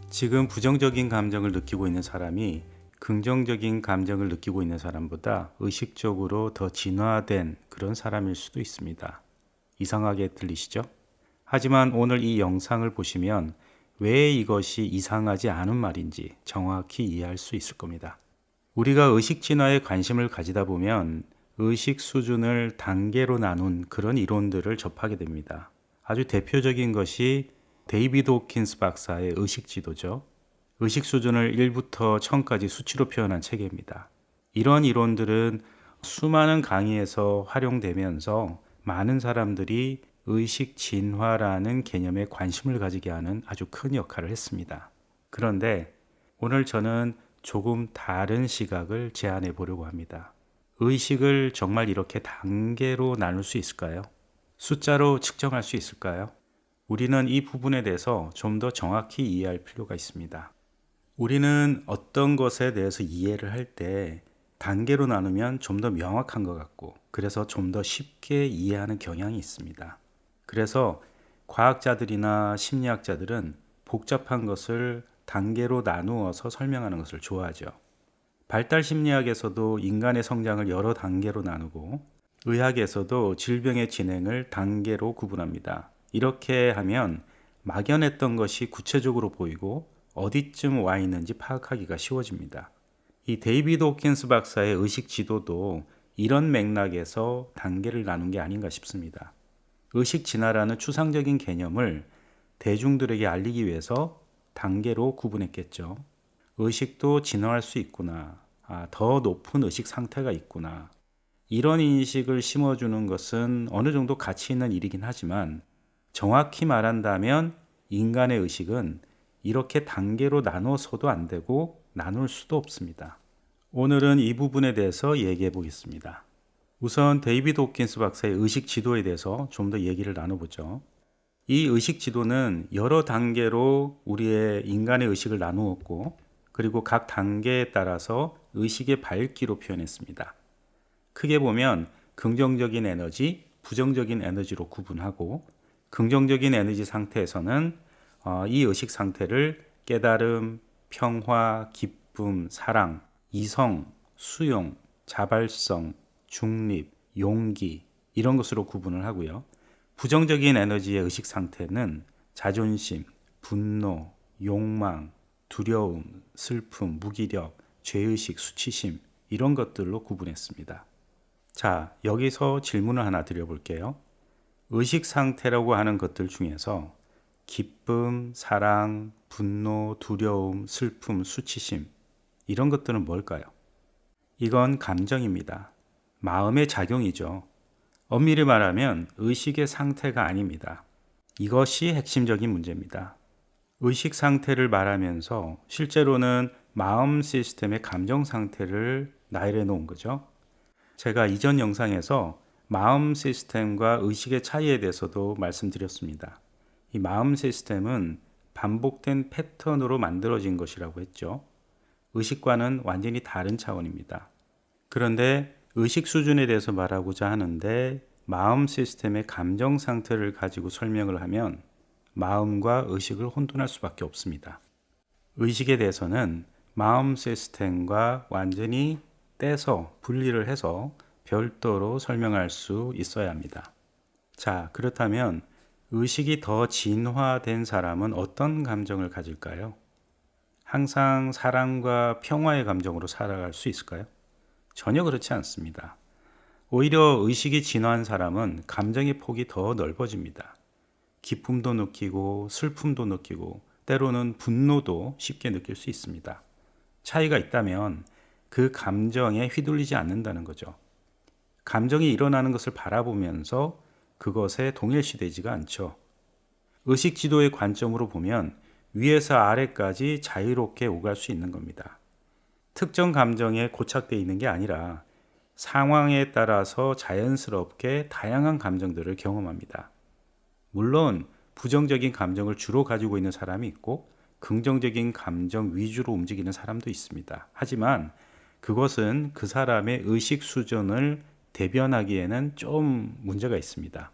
지금 부정적인 감정을 느끼고 있는 사람이 긍정적인 감정을 느끼고 있는 사람보다 의식적으로 더 진화된 그런 사람일 수도 있습니다. 이상하게 들리시죠? 하지만 오늘 이 영상을 보시면 왜 이것이 이상하지 않은 말인지 정확히 이해할 수 있을 겁니다. 우리가 의식 진화에 관심을 가지다 보면 의식 수준을 단계로 나눈 그런 이론들을 접하게 됩니다. 아주 대표적인 것이 데이비드 호킨스 박사의 의식 지도죠. 의식 수준을 1부터 1000까지 수치로 표현한 체계입니다. 이런 이론들은 수많은 강의에서 활용되면서 많은 사람들이 의식 진화라는 개념에 관심을 가지게 하는 아주 큰 역할을 했습니다. 그런데 오늘 저는 조금 다른 시각을 제안해 보려고 합니다. 의식을 정말 이렇게 단계로 나눌 수 있을까요? 숫자로 측정할 수 있을까요? 우리는 이 부분에 대해서 좀 더 정확히 이해할 필요가 있습니다. 우리는 어떤 것에 대해서 이해를 할 때 단계로 나누면 좀 더 명확한 것 같고, 그래서 좀 더 쉽게 이해하는 경향이 있습니다. 그래서 과학자들이나 심리학자들은 복잡한 것을 단계로 나누어서 설명하는 것을 좋아하죠. 발달 심리학에서도 인간의 성장을 여러 단계로 나누고, 의학에서도 질병의 진행을 단계로 구분합니다. 이렇게 하면 막연했던 것이 구체적으로 보이고 어디쯤 와 있는지 파악하기가 쉬워집니다. 이 데이비드 호킨스 박사의 의식 지도도 이런 맥락에서 단계를 나눈 게 아닌가 싶습니다. 의식 진화라는 추상적인 개념을 대중들에게 알리기 위해서 단계로 구분했겠죠. 의식도 진화할 수 있구나. 더 높은 의식 상태가 있구나. 이런 인식을 심어주는 것은 어느 정도 가치 있는 일이긴 하지만, 정확히 말한다면 인간의 의식은 이렇게 단계로 나눠서도 안 되고 나눌 수도 없습니다. 오늘은 이 부분에 대해서 얘기해 보겠습니다. 우선 데이비드 호킨스 박사의 의식 지도에 대해서 좀 더 얘기를 나눠보죠. 이 의식 지도는 여러 단계로 우리의 인간의 의식을 나누었고, 그리고 각 단계에 따라서 의식의 밝기로 표현했습니다. 크게 보면 긍정적인 에너지, 부정적인 에너지로 구분하고, 긍정적인 에너지 상태에서는 이 의식 상태를 깨달음, 평화, 기쁨, 사랑, 이성, 수용, 자발성, 중립, 용기 이런 것으로 구분을 하고요. 부정적인 에너지의 의식 상태는 자존심, 분노, 욕망, 두려움, 슬픔, 무기력, 죄의식, 수치심 이런 것들로 구분했습니다. 자, 여기서 질문을 하나 드려볼게요. 의식 상태라고 하는 것들 중에서 기쁨, 사랑, 분노, 두려움, 슬픔, 수치심 이런 것들은 뭘까요? 이건 감정입니다. 마음의 작용이죠. 엄밀히 말하면 의식의 상태가 아닙니다. 이것이 핵심적인 문제입니다. 의식 상태를 말하면서 실제로는 마음 시스템의 감정 상태를 나열해 놓은 거죠. 제가 이전 영상에서 마음 시스템과 의식의 차이에 대해서도 말씀드렸습니다. 이 마음 시스템은 반복된 패턴으로 만들어진 것이라고 했죠. 의식과는 완전히 다른 차원입니다. 그런데 의식 수준에 대해서 말하고자 하는데 마음 시스템의 감정 상태를 가지고 설명을 하면 마음과 의식을 혼돈할 수밖에 없습니다. 의식에 대해서는 마음 시스템과 완전히 떼서 분리를 해서 별도로 설명할 수 있어야 합니다. 자, 그렇다면 의식이 더 진화된 사람은 어떤 감정을 가질까요? 항상 사랑과 평화의 감정으로 살아갈 수 있을까요? 전혀 그렇지 않습니다. 오히려 의식이 진화한 사람은 감정의 폭이 더 넓어집니다. 기쁨도 느끼고 슬픔도 느끼고 때로는 분노도 쉽게 느낄 수 있습니다. 차이가 있다면 그 감정에 휘둘리지 않는다는 거죠. 감정이 일어나는 것을 바라보면서 그것에 동일시되지가 않죠. 의식 지도의 관점으로 보면 위에서 아래까지 자유롭게 오갈 수 있는 겁니다. 특정 감정에 고착되어 있는 게 아니라 상황에 따라서 자연스럽게 다양한 감정들을 경험합니다. 물론 부정적인 감정을 주로 가지고 있는 사람이 있고 긍정적인 감정 위주로 움직이는 사람도 있습니다. 하지만 그것은 그 사람의 의식 수준을 대변하기에는 좀 문제가 있습니다.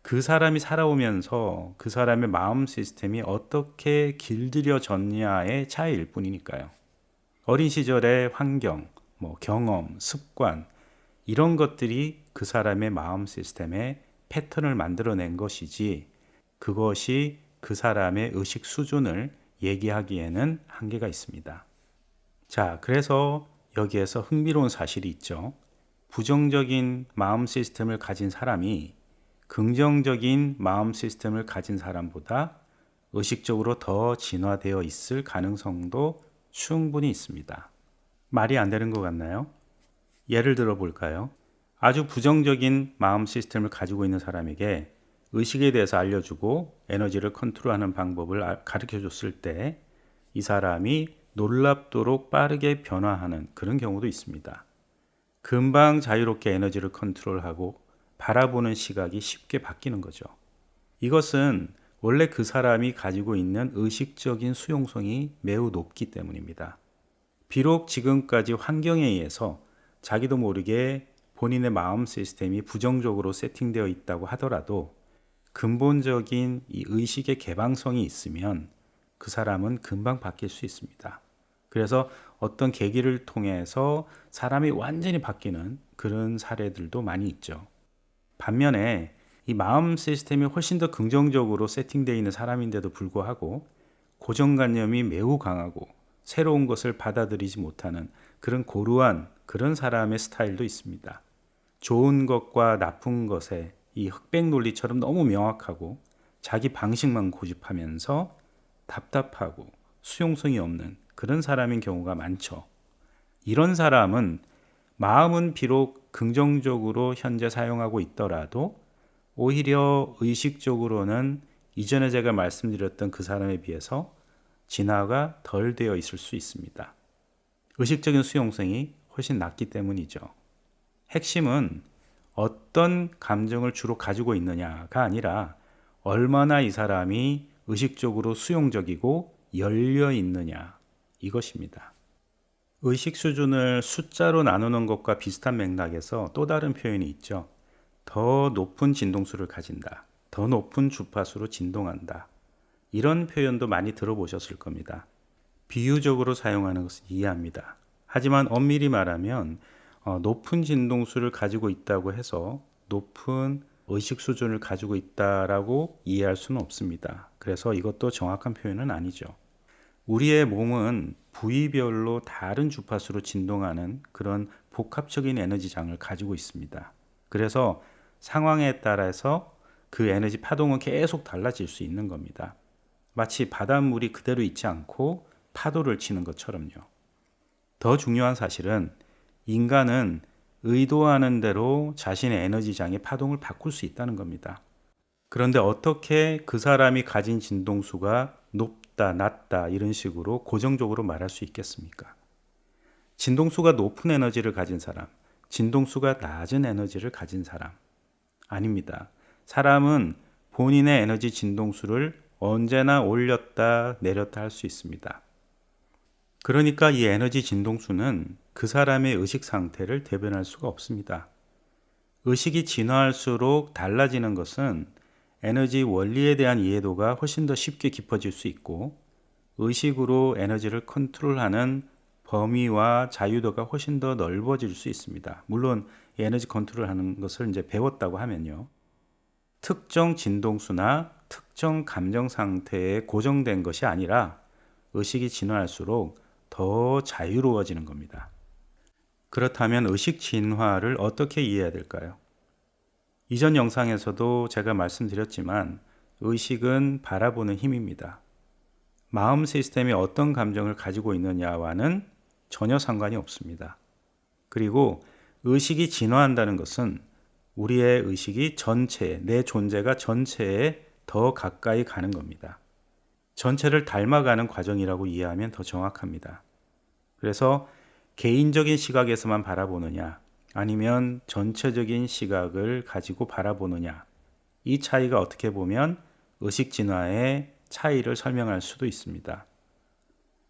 그 사람이 살아오면서 그 사람의 마음 시스템이 어떻게 길들여졌냐의 차이일 뿐이니까요. 어린 시절의 환경, 경험, 습관 이런 것들이 그 사람의 마음 시스템의 패턴을 만들어낸 것이지 그것이 그 사람의 의식 수준을 얘기하기에는 한계가 있습니다. 자, 그래서 여기에서 흥미로운 사실이 있죠. 부정적인 마음 시스템을 가진 사람이 긍정적인 마음 시스템을 가진 사람보다 의식적으로 더 진화되어 있을 가능성도 충분히 있습니다. 말이 안 되는 것 같나요? 예를 들어 볼까요? 아주 부정적인 마음 시스템을 가지고 있는 사람에게 의식에 대해서 알려주고 에너지를 컨트롤하는 방법을 가르쳐 줬을 때 이 사람이 놀랍도록 빠르게 변화하는 그런 경우도 있습니다. 금방 자유롭게 에너지를 컨트롤하고 바라보는 시각이 쉽게 바뀌는 거죠. 이것은 원래 그 사람이 가지고 있는 의식적인 수용성이 매우 높기 때문입니다. 비록 지금까지 환경에 의해서 자기도 모르게 본인의 마음 시스템이 부정적으로 세팅되어 있다고 하더라도 근본적인 이 의식의 개방성이 있으면 그 사람은 금방 바뀔 수 있습니다. 그래서 어떤 계기를 통해서 사람이 완전히 바뀌는 그런 사례들도 많이 있죠. 반면에 이 마음 시스템이 훨씬 더 긍정적으로 세팅되어 있는 사람인데도 불구하고 고정관념이 매우 강하고 새로운 것을 받아들이지 못하는 그런 고루한 그런 사람의 스타일도 있습니다. 좋은 것과 나쁜 것에 이 흑백 논리처럼 너무 명확하고 자기 방식만 고집하면서 답답하고 수용성이 없는 그런 사람인 경우가 많죠. 이런 사람은 마음은 비록 긍정적으로 현재 사용하고 있더라도 오히려 의식적으로는 이전에 제가 말씀드렸던 그 사람에 비해서 진화가 덜 되어 있을 수 있습니다. 의식적인 수용성이 훨씬 낮기 때문이죠. 핵심은 어떤 감정을 주로 가지고 있느냐가 아니라 얼마나 이 사람이 의식적으로 수용적이고 열려 있느냐 이것입니다. 의식 수준을 숫자로 나누는 것과 비슷한 맥락에서 또 다른 표현이 있죠. 더 높은 진동수를 가진다. 더 높은 주파수로 진동한다. 이런 표현도 많이 들어보셨을 겁니다. 비유적으로 사용하는 것은 이해합니다. 하지만 엄밀히 말하면 높은 진동수를 가지고 있다고 해서 높은 의식 수준을 가지고 있다라고 이해할 수는 없습니다. 그래서 이것도 정확한 표현은 아니죠. 우리의 몸은 부위별로 다른 주파수로 진동하는 그런 복합적인 에너지장을 가지고 있습니다. 그래서 상황에 따라서 그 에너지 파동은 계속 달라질 수 있는 겁니다. 마치 바닷물이 그대로 있지 않고 파도를 치는 것처럼요. 더 중요한 사실은 인간은 의도하는 대로 자신의 에너지장의 파동을 바꿀 수 있다는 겁니다. 그런데 어떻게 그 사람이 가진 진동수가 높다, 낮다 이런 식으로 고정적으로 말할 수 있겠습니까? 진동수가 높은 에너지를 가진 사람, 진동수가 낮은 에너지를 가진 사람 아닙니다. 사람은 본인의 에너지 진동수를 언제나 올렸다 내렸다 할 수 있습니다. 그러니까 이 에너지 진동수는 그 사람의 의식 상태를 대변할 수가 없습니다. 의식이 진화할수록 달라지는 것은 에너지 원리에 대한 이해도가 훨씬 더 쉽게 깊어질 수 있고 의식으로 에너지를 컨트롤하는 범위와 자유도가 훨씬 더 넓어질 수 있습니다. 물론 에너지 컨트롤하는 것을 이제 배웠다고 하면요. 특정 진동수나 특정 감정 상태에 고정된 것이 아니라 의식이 진화할수록 더 자유로워지는 겁니다. 그렇다면 의식 진화를 어떻게 이해해야 될까요? 이전 영상에서도 제가 말씀드렸지만 의식은 바라보는 힘입니다. 마음 시스템이 어떤 감정을 가지고 있느냐와는 전혀 상관이 없습니다. 그리고 의식이 진화한다는 것은 우리의 의식이 전체에, 내 존재가 전체에 더 가까이 가는 겁니다. 전체를 닮아가는 과정이라고 이해하면 더 정확합니다. 그래서 개인적인 시각에서만 바라보느냐 아니면 전체적인 시각을 가지고 바라보느냐 이 차이가 어떻게 보면 의식 진화의 차이를 설명할 수도 있습니다.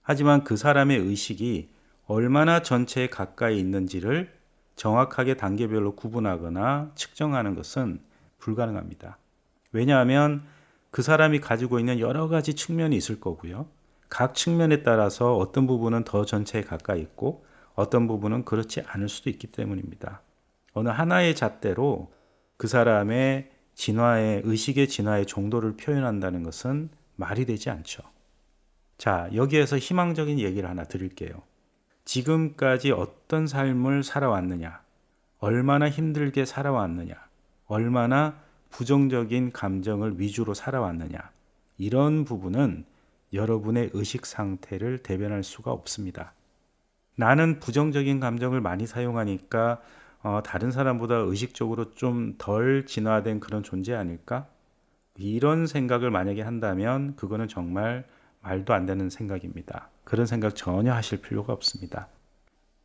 하지만 그 사람의 의식이 얼마나 전체에 가까이 있는지를 정확하게 단계별로 구분하거나 측정하는 것은 불가능합니다. 왜냐하면 그 사람이 가지고 있는 여러 가지 측면이 있을 거고요. 각 측면에 따라서 어떤 부분은 더 전체에 가까이 있고 어떤 부분은 그렇지 않을 수도 있기 때문입니다. 어느 하나의 잣대로 그 사람의 진화의 의식의 진화의 정도를 표현한다는 것은 말이 되지 않죠. 자, 여기에서 희망적인 얘기를 하나 드릴게요. 지금까지 어떤 삶을 살아왔느냐, 얼마나 힘들게 살아왔느냐, 얼마나 부정적인 감정을 위주로 살아왔느냐, 이런 부분은 여러분의 의식 상태를 대변할 수가 없습니다. 나는 부정적인 감정을 많이 사용하니까 다른 사람보다 의식적으로 좀 덜 진화된 그런 존재 아닐까? 이런 생각을 만약에 한다면 그거는 정말 말도 안 되는 생각입니다. 그런 생각 전혀 하실 필요가 없습니다.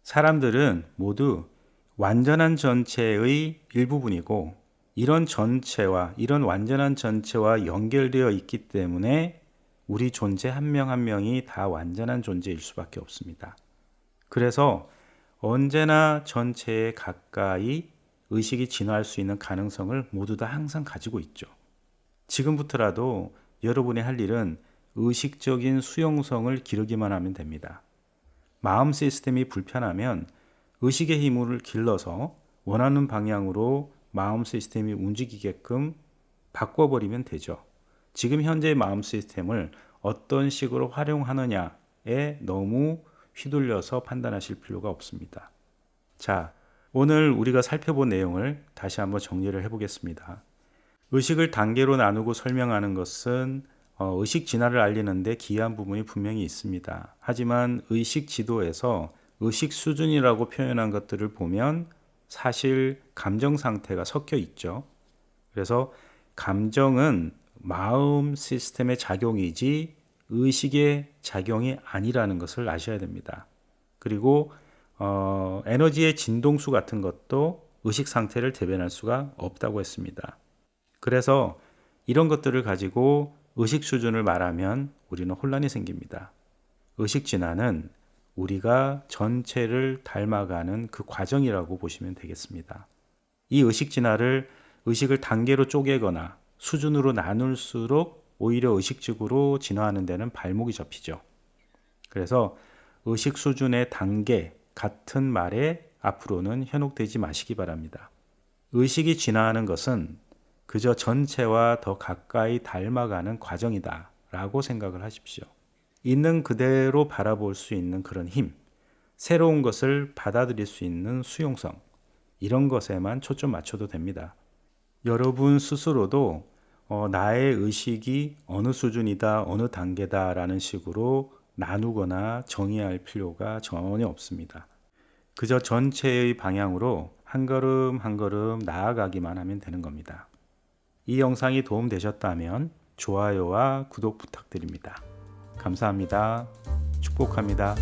사람들은 모두 완전한 전체의 일부분이고 이런 전체와 이런 완전한 전체와 연결되어 있기 때문에 우리 존재 한 명 한 명이 다 완전한 존재일 수밖에 없습니다. 그래서 언제나 전체에 가까이 의식이 진화할 수 있는 가능성을 모두 다 항상 가지고 있죠. 지금부터라도 여러분이 할 일은 의식적인 수용성을 기르기만 하면 됩니다. 마음 시스템이 불편하면 의식의 힘을 길러서 원하는 방향으로 마음 시스템이 움직이게끔 바꿔버리면 되죠. 지금 현재의 마음 시스템을 어떤 식으로 활용하느냐에 너무 휘둘려서 판단하실 필요가 없습니다. 자, 오늘 우리가 살펴본 내용을 다시 한번 정리를 해보겠습니다. 의식을 단계로 나누고 설명하는 것은 의식 진화를 알리는데 기이한 부분이 분명히 있습니다. 하지만 의식 지도에서 의식 수준이라고 표현한 것들을 보면 사실 감정 상태가 섞여 있죠. 그래서 감정은 마음 시스템의 작용이지 의식의 작용이 아니라는 것을 아셔야 됩니다. 그리고 에너지의 진동수 같은 것도 의식 상태를 대변할 수가 없다고 했습니다. 그래서 이런 것들을 가지고 의식 수준을 말하면 우리는 혼란이 생깁니다. 의식 진화는 우리가 전체를 닮아가는 그 과정이라고 보시면 되겠습니다. 이 의식 진화를 의식을 단계로 쪼개거나 수준으로 나눌수록 오히려 의식적으로 진화하는 데는 발목이 잡히죠. 그래서 의식 수준의 단계 같은 말에 앞으로는 현혹되지 마시기 바랍니다. 의식이 진화하는 것은 그저 전체와 더 가까이 닮아가는 과정이다 라고 생각을 하십시오. 있는 그대로 바라볼 수 있는 그런 힘, 새로운 것을 받아들일 수 있는 수용성, 이런 것에만 초점 맞춰도 됩니다. 여러분 스스로도 나의 의식이 어느 수준이다, 어느 단계다 라는 식으로 나누거나 정의할 필요가 전혀 없습니다. 그저 전체의 방향으로 한 걸음 한 걸음 나아가기만 하면 되는 겁니다. 이 영상이 도움되셨다면 좋아요와 구독 부탁드립니다. 감사합니다. 축복합니다.